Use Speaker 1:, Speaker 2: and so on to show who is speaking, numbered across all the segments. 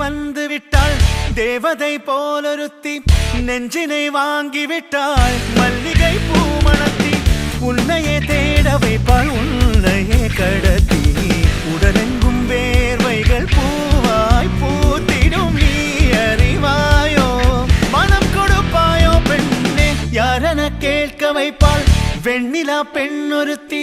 Speaker 1: வந்து விட்டாள் தேவதை போலொருத்தி நெஞ்சினை வாங்கி விட்டாள் மல்லிகை பூ மணத்தி உன்னையே தேட வைப்பாள் உன்னையே கடத்தி உடலெங்கும் வேர்வைகள் பூவாய் பூத்திடும் நீ அறிவாயோ மனம் கொடுப்பாயோ பெண்ணே யாரென கேட்க வைப்பாள் வெண்ணிலா பெண்ணொருத்தி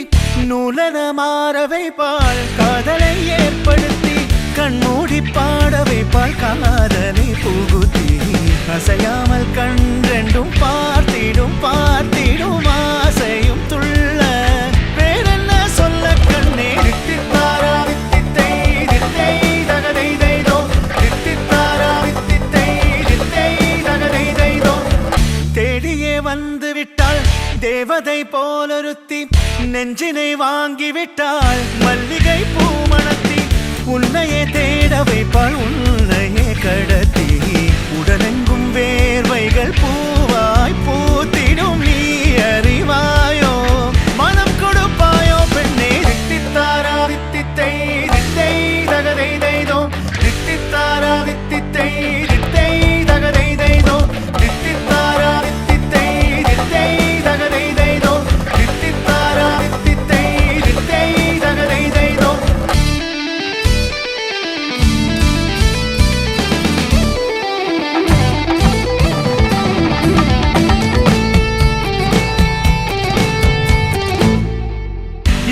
Speaker 1: நூலன மாற வைப்பாள் காதலை ஏற்படுத்தி கண்மூடி பாட வைப்பாள் காதலை புகுத்தி அசையாமல் கண்டெண்டும் பார்த்திடும் பார்த்திடும் ஆசையும் துள்ள வேறென்ன சொல்ல கண்ணே தித்தித்தாரா வித்தித்தை தித்தை தகதை தைதோ தித்தித்தாரா வித்தித்தை தித்தை தகதை தைதோ தேடியே வந்து விட்டாள் தேவதை போலொருத்தி நெஞ்சினை வாங்கி விட்டாள் மல்லிகை பூ மணத்தி உன்னையே தேட வைப்பாள் உன்னையே கடத்தி உடலெங்கும் வேர்வைகள் பூவாய் பூத்திடும் நீ அறிவாயோ மனம் கொடுப்பாயோ பெண்ணே தித்தித்தாரா வித்தித்தை தித்தை தகதை தைதோ தித்தித்தாரா வித்தித்தை தித்தை தகதை தைதோ தித்தித்தாரா வித்தித்தை தித்தை தகதை தைதோ தித்தித்தாரா வித்தித்தை தித்தை தகதை தைதோ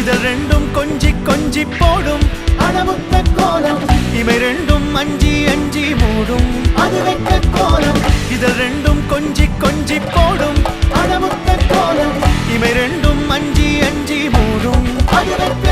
Speaker 1: இதழ் ரெண்டும் கொஞ்சி கொஞ்சி போடும் அடமுத்த கோலம் இவை ரெண்டும் அஞ்சி அஞ்சி மூடும் அது வெட்ட கோலம் இதழ் ரெண்டும் கொஞ்சி கொஞ்சி போடும் அடமுத்த கோலம் இவை ரெண்டும் அஞ்சி அஞ்சி மூடும் அது வெட்ட